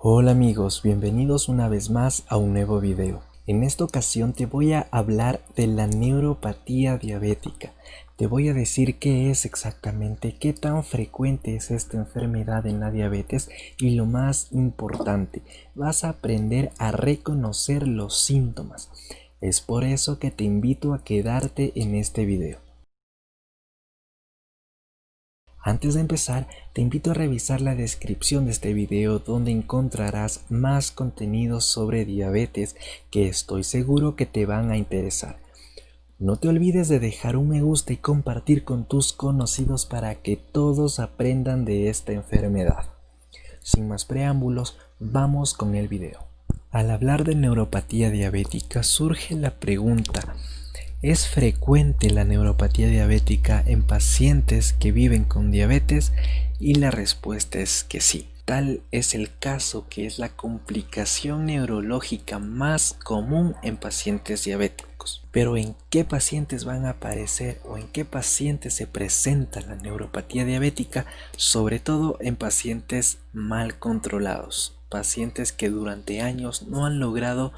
Hola amigos, bienvenidos una vez más a un nuevo video. En esta ocasión te voy a hablar de la neuropatía diabética. Te voy a decir qué es exactamente, qué tan frecuente es esta enfermedad en la diabetes y lo más importante, vas a aprender a reconocer los síntomas. Es por eso que te invito a quedarte en este video. Antes de empezar, te invito a revisar la descripción de este video donde encontrarás más contenidos sobre diabetes que estoy seguro que te van a interesar. No te olvides de dejar un me gusta y compartir con tus conocidos para que todos aprendan de esta enfermedad. Sin más preámbulos, vamos con el video. Al hablar de neuropatía diabética surge la pregunta: ¿es frecuente la neuropatía diabética en pacientes que viven con diabetes? Y la respuesta es que sí. Tal es el caso que es la complicación neurológica más común en pacientes diabéticos. Pero ¿en qué pacientes van a aparecer o en qué pacientes se presenta la neuropatía diabética? Sobre todo en pacientes mal controlados, pacientes que durante años no han logrado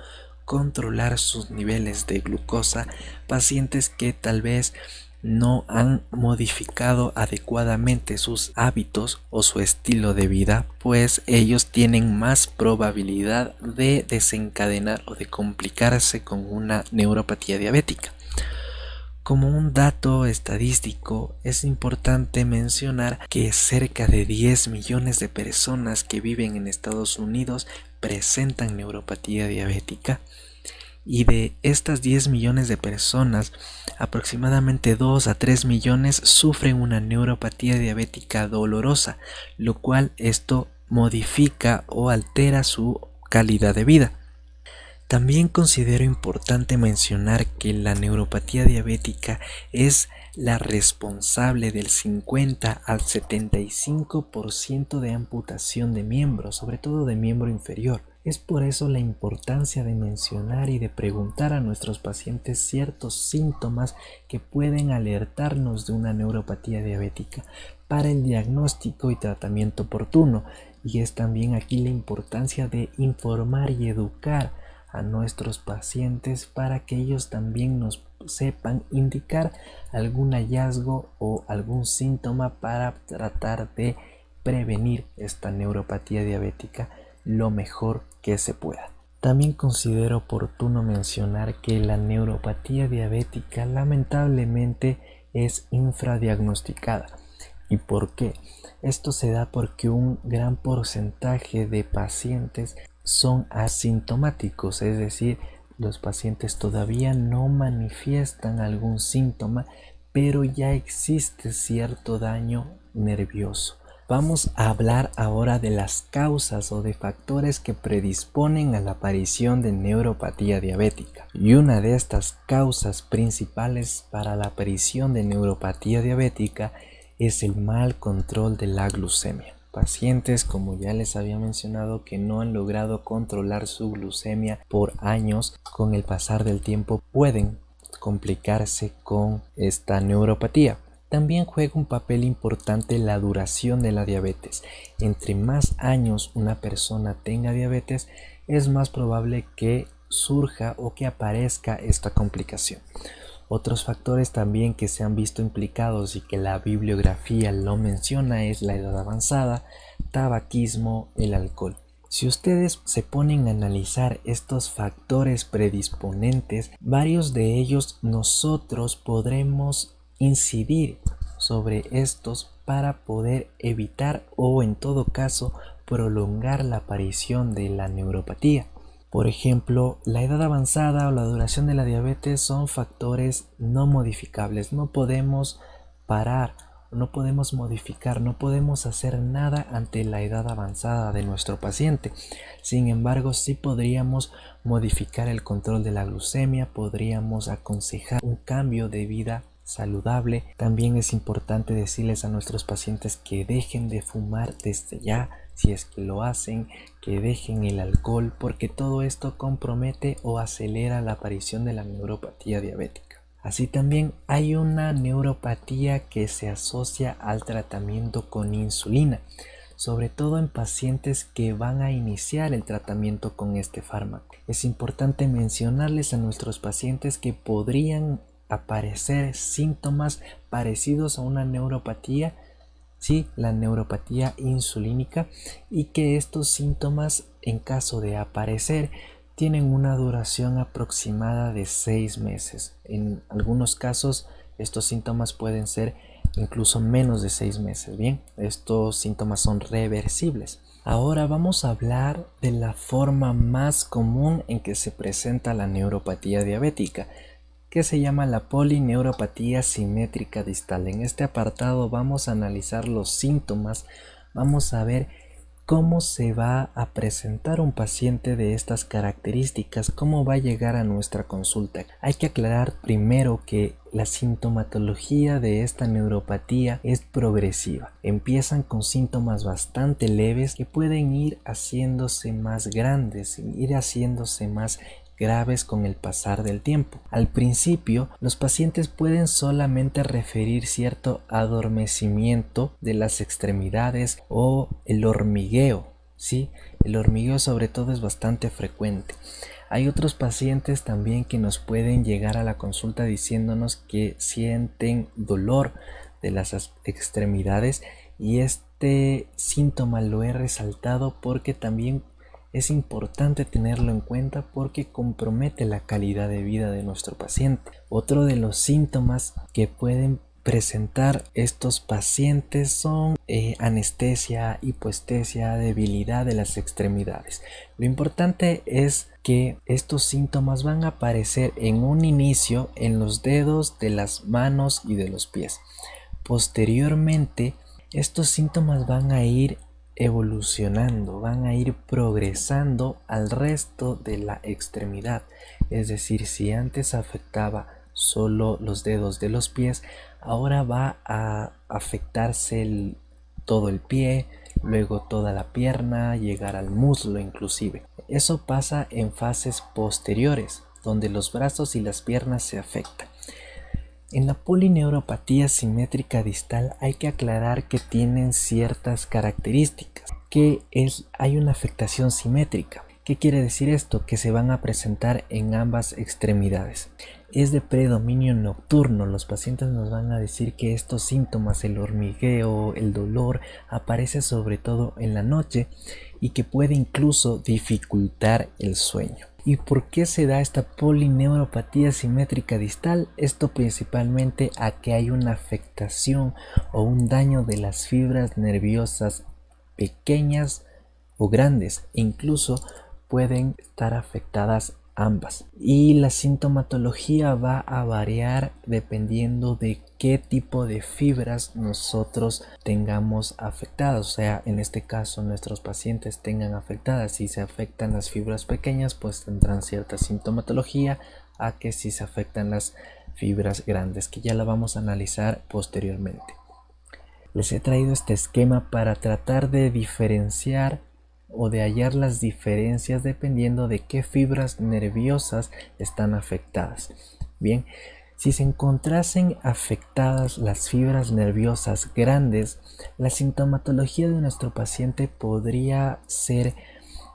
controlar sus niveles de glucosa, pacientes que tal vez no han modificado adecuadamente sus hábitos o su estilo de vida, pues ellos tienen más probabilidad de desencadenar o de complicarse con una neuropatía diabética. Como un dato estadístico, es importante mencionar que cerca de 10 millones de personas que viven en Estados Unidos presentan neuropatía diabética. Y de estas 10 millones de personas, aproximadamente 2 a 3 millones sufren una neuropatía diabética dolorosa, lo cual esto modifica o altera su calidad de vida. También considero importante mencionar que la neuropatía diabética es la responsable del 50 al 75% de amputación de miembros, sobre todo de miembro inferior. Es por eso la importancia de mencionar y de preguntar a nuestros pacientes ciertos síntomas que pueden alertarnos de una neuropatía diabética para el diagnóstico y tratamiento oportuno. Y es también aquí la importancia de informar y educar a nuestros pacientes para que ellos también nos sepan indicar algún hallazgo o algún síntoma para tratar de prevenir esta neuropatía diabética lo mejor que se pueda. También considero oportuno mencionar que la neuropatía diabética lamentablemente es infradiagnosticada. ¿Y por qué? Esto se da porque un gran porcentaje de pacientes son asintomáticos, es decir, los pacientes todavía no manifiestan algún síntoma, pero ya existe cierto daño nervioso. Vamos a hablar ahora de las causas o de factores que predisponen a la aparición de neuropatía diabética. Y una de estas causas principales para la aparición de neuropatía diabética es el mal control de la glucemia. Pacientes, como ya les había mencionado, que no han logrado controlar su glucemia por años, con el pasar del tiempo pueden complicarse con esta neuropatía. También juega un papel importante la duración de la diabetes. Entre más años una persona tenga diabetes, es más probable que surja o que aparezca esta complicación. Otros factores también que se han visto implicados y que la bibliografía lo menciona es la edad avanzada, tabaquismo, el alcohol. Si ustedes se ponen a analizar estos factores predisponentes, varios de ellos nosotros podremos incidir sobre estos para poder evitar o en todo caso prolongar la aparición de la neuropatía. Por ejemplo, la edad avanzada o la duración de la diabetes son factores no modificables. No podemos parar, no podemos modificar, no podemos hacer nada ante la edad avanzada de nuestro paciente. Sin embargo, sí podríamos modificar el control de la glucemia, podríamos aconsejar un cambio de vida saludable. También es importante decirles a nuestros pacientes que dejen de fumar desde ya, si es que lo hacen, que dejen el alcohol, porque todo esto compromete o acelera la aparición de la neuropatía diabética. Así también hay una neuropatía que se asocia al tratamiento con insulina. sobre todo en pacientes que van a iniciar el tratamiento con este fármaco. Es importante mencionarles a nuestros pacientes que podrían aparecer síntomas parecidos a una neuropatía, sí, la neuropatía insulínica, y que estos síntomas, en caso de aparecer, tienen una duración aproximada de 6 meses. En algunos casos estos síntomas pueden ser incluso menos de 6 meses. Bien, estos síntomas son reversibles. Ahora vamos a hablar de la forma más común en que se presenta la neuropatía diabética, que se llama la polineuropatía simétrica distal. En este apartado vamos a analizar los síntomas, vamos a ver cómo se va a presentar un paciente de estas características, cómo va a llegar a nuestra consulta. Hay que aclarar primero que la sintomatología de esta neuropatía es progresiva. Empiezan con síntomas bastante leves que pueden ir haciéndose más grandes, ir haciéndose más graves con el pasar del tiempo. Al principio, los pacientes pueden solamente referir cierto adormecimiento de las extremidades o el hormigueo, ¿sí? El hormigueo sobre todo es bastante frecuente. Hay otros pacientes también que nos pueden llegar a la consulta diciéndonos que sienten dolor de las extremidades, y este síntoma lo he resaltado porque también es importante tenerlo en cuenta porque compromete la calidad de vida de nuestro paciente. Otro de los síntomas que pueden presentar estos pacientes son anestesia, hipoestesia, debilidad de las extremidades. Lo importante es que estos síntomas van a aparecer en un inicio en los dedos de las manos y de los pies. Posteriormente, estos síntomas van a ir evolucionando, van a ir progresando al resto de la extremidad. Es decir, si antes afectaba solo los dedos de los pies, ahora va a afectarse todo el pie, luego toda la pierna, llegar al muslo inclusive. Eso pasa en fases posteriores, donde los brazos y las piernas se afectan. En la polineuropatía simétrica distal hay que aclarar que tienen ciertas características, hay una afectación simétrica. ¿Qué quiere decir esto? Que se van a presentar en ambas extremidades. Es de predominio nocturno. Los pacientes nos van a decir que estos síntomas, el hormigueo, el dolor, aparece sobre todo en la noche y que puede incluso dificultar el sueño. ¿Y por qué se da esta polineuropatía simétrica distal? Esto principalmente a que hay una afectación o un daño de las fibras nerviosas pequeñas o grandes, incluso pueden estar afectadas ambas. Y la sintomatología va a variar dependiendo de qué tipo de fibras nosotros tengamos afectadas. O sea, en este caso nuestros pacientes tengan afectadas. Si se afectan las fibras pequeñas, pues tendrán cierta sintomatología, a que si se afectan las fibras grandes, que ya la vamos a analizar posteriormente. Les he traído este esquema para tratar de diferenciar o de hallar las diferencias dependiendo de qué fibras nerviosas están afectadas. Bien, si se encontrasen afectadas las fibras nerviosas grandes, la sintomatología de nuestro paciente podría ser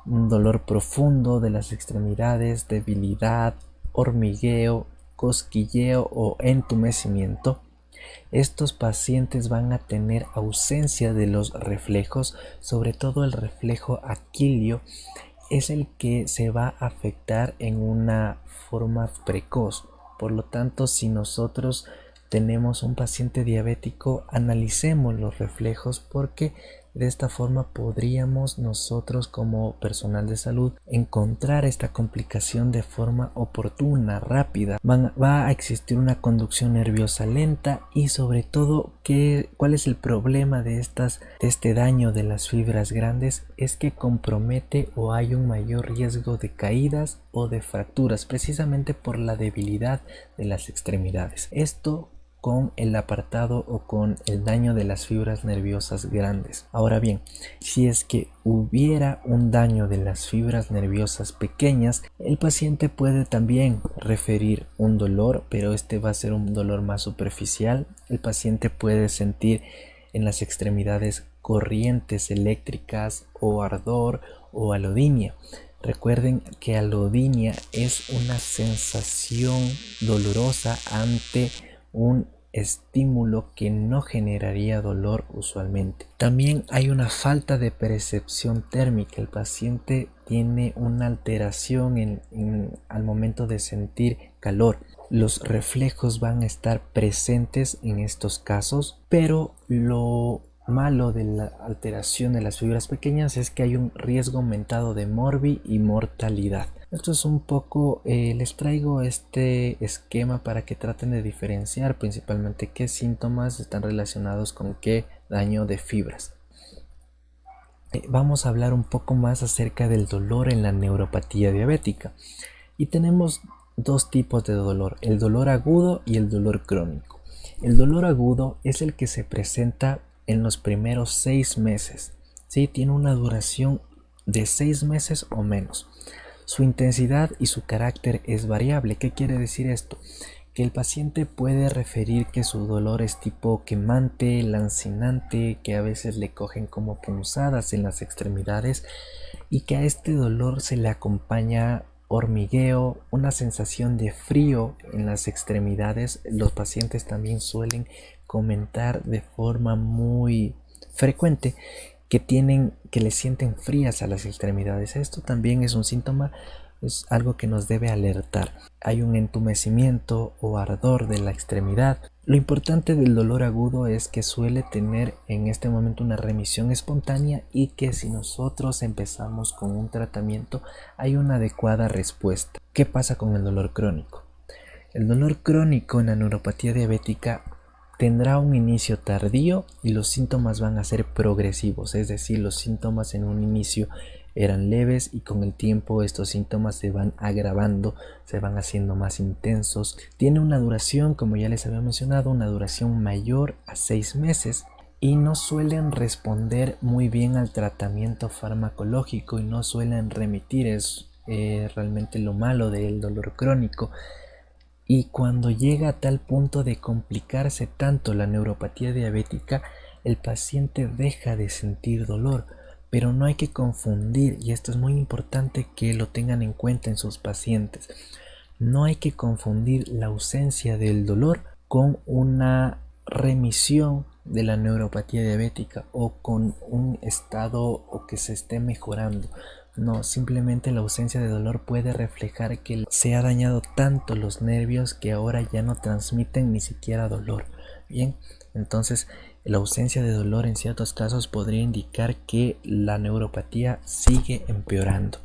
un dolor profundo de las extremidades, debilidad, hormigueo, cosquilleo o entumecimiento. Estos pacientes van a tener ausencia de los reflejos, sobre todo el reflejo aquilio es el que se va a afectar en una forma precoz. Por lo tanto, si nosotros tenemos un paciente diabético, analicemos los reflejos porque de esta forma podríamos nosotros como personal de salud encontrar esta complicación de forma oportuna, rápida. Va a existir una conducción nerviosa lenta y sobre todo, ¿cuál es el problema de este daño de las fibras grandes? Es que compromete o hay un mayor riesgo de caídas o de fracturas precisamente por la debilidad de las extremidades. Esto con el apartado o con el daño de las fibras nerviosas grandes. Ahora bien, si es que hubiera un daño de las fibras nerviosas pequeñas, el paciente puede también referir un dolor, pero este va a ser un dolor más superficial. El paciente puede sentir en las extremidades corrientes eléctricas o ardor o alodinia. Recuerden que alodinia es una sensación dolorosa ante un estímulo que no generaría dolor usualmente. También hay una falta de percepción térmica. El paciente tiene una alteración al momento de sentir calor. Los reflejos van a estar presentes en estos casos, pero lo malo de la alteración de las fibras pequeñas es que hay un riesgo aumentado de morbi y mortalidad. Esto es un poco, les traigo este esquema para que traten de diferenciar principalmente qué síntomas están relacionados con qué daño de fibras. Vamos a hablar un poco más acerca del dolor en la neuropatía diabética. Y tenemos dos tipos de dolor, el dolor agudo y el dolor crónico. El dolor agudo es el que se presenta en los primeros 6 meses. ¿Sí? Tiene una duración de 6 meses o menos. Su intensidad y su carácter es variable. ¿Qué quiere decir esto? Que el paciente puede referir que su dolor es tipo quemante, lancinante, que a veces le cogen como punzadas en las extremidades y que a este dolor se le acompaña hormigueo, una sensación de frío en las extremidades. Los pacientes también suelen comentar de forma muy frecuente que le sienten frías a las extremidades. Esto también es un síntoma, es algo que nos debe alertar. Hay un entumecimiento o ardor de la extremidad. Lo importante del dolor agudo es que suele tener en este momento una remisión espontánea y que si nosotros empezamos con un tratamiento hay una adecuada respuesta. ¿Qué pasa con el dolor crónico? El dolor crónico en la neuropatía diabética tendrá un inicio tardío y los síntomas van a ser progresivos, es decir, los síntomas en un inicio eran leves y con el tiempo estos síntomas se van agravando, se van haciendo más intensos. Tiene una duración, como ya les había mencionado, una duración mayor a 6 meses y no suelen responder muy bien al tratamiento farmacológico y no suelen remitir. Es realmente lo malo del dolor crónico. Y cuando llega a tal punto de complicarse tanto la neuropatía diabética, el paciente deja de sentir dolor. Pero no hay que confundir, y esto es muy importante que lo tengan en cuenta en sus pacientes, no hay que confundir la ausencia del dolor con una remisión de la neuropatía diabética o con un estado o que se esté mejorando. No, simplemente la ausencia de dolor puede reflejar que se ha dañado tanto los nervios que ahora ya no transmiten ni siquiera dolor. Bien, entonces la ausencia de dolor en ciertos casos podría indicar que la neuropatía sigue empeorando.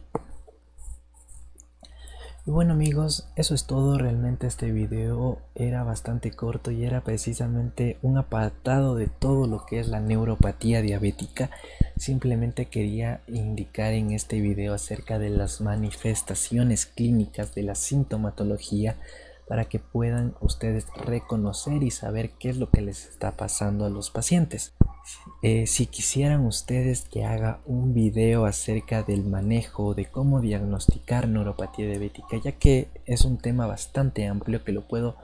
Y bueno amigos, eso es todo. Realmente este video era bastante corto y era precisamente un apartado de todo lo que es la neuropatía diabética. Simplemente quería indicar en este video acerca de las manifestaciones clínicas de la sintomatología para que puedan ustedes reconocer y saber qué es lo que les está pasando a los pacientes. Si quisieran ustedes que haga un video acerca del manejo de cómo diagnosticar neuropatía diabética, ya que es un tema bastante amplio que lo puedo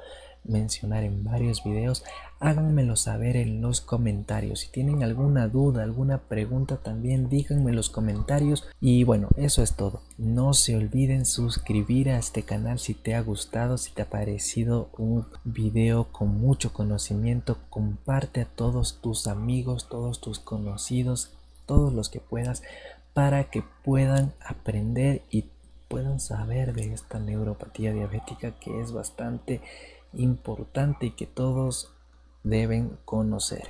mencionar en varios videos, háganmelo saber en los comentarios. Si tienen alguna duda, alguna pregunta, también díganme en los comentarios. Y bueno, eso es todo. No se olviden suscribir a este canal si te ha gustado, si te ha parecido un video con mucho conocimiento. Comparte a todos tus amigos, todos tus conocidos, todos los que puedas, para que puedan aprender y puedan saber de esta neuropatía diabética, que es bastante importante y que todos deben conocer.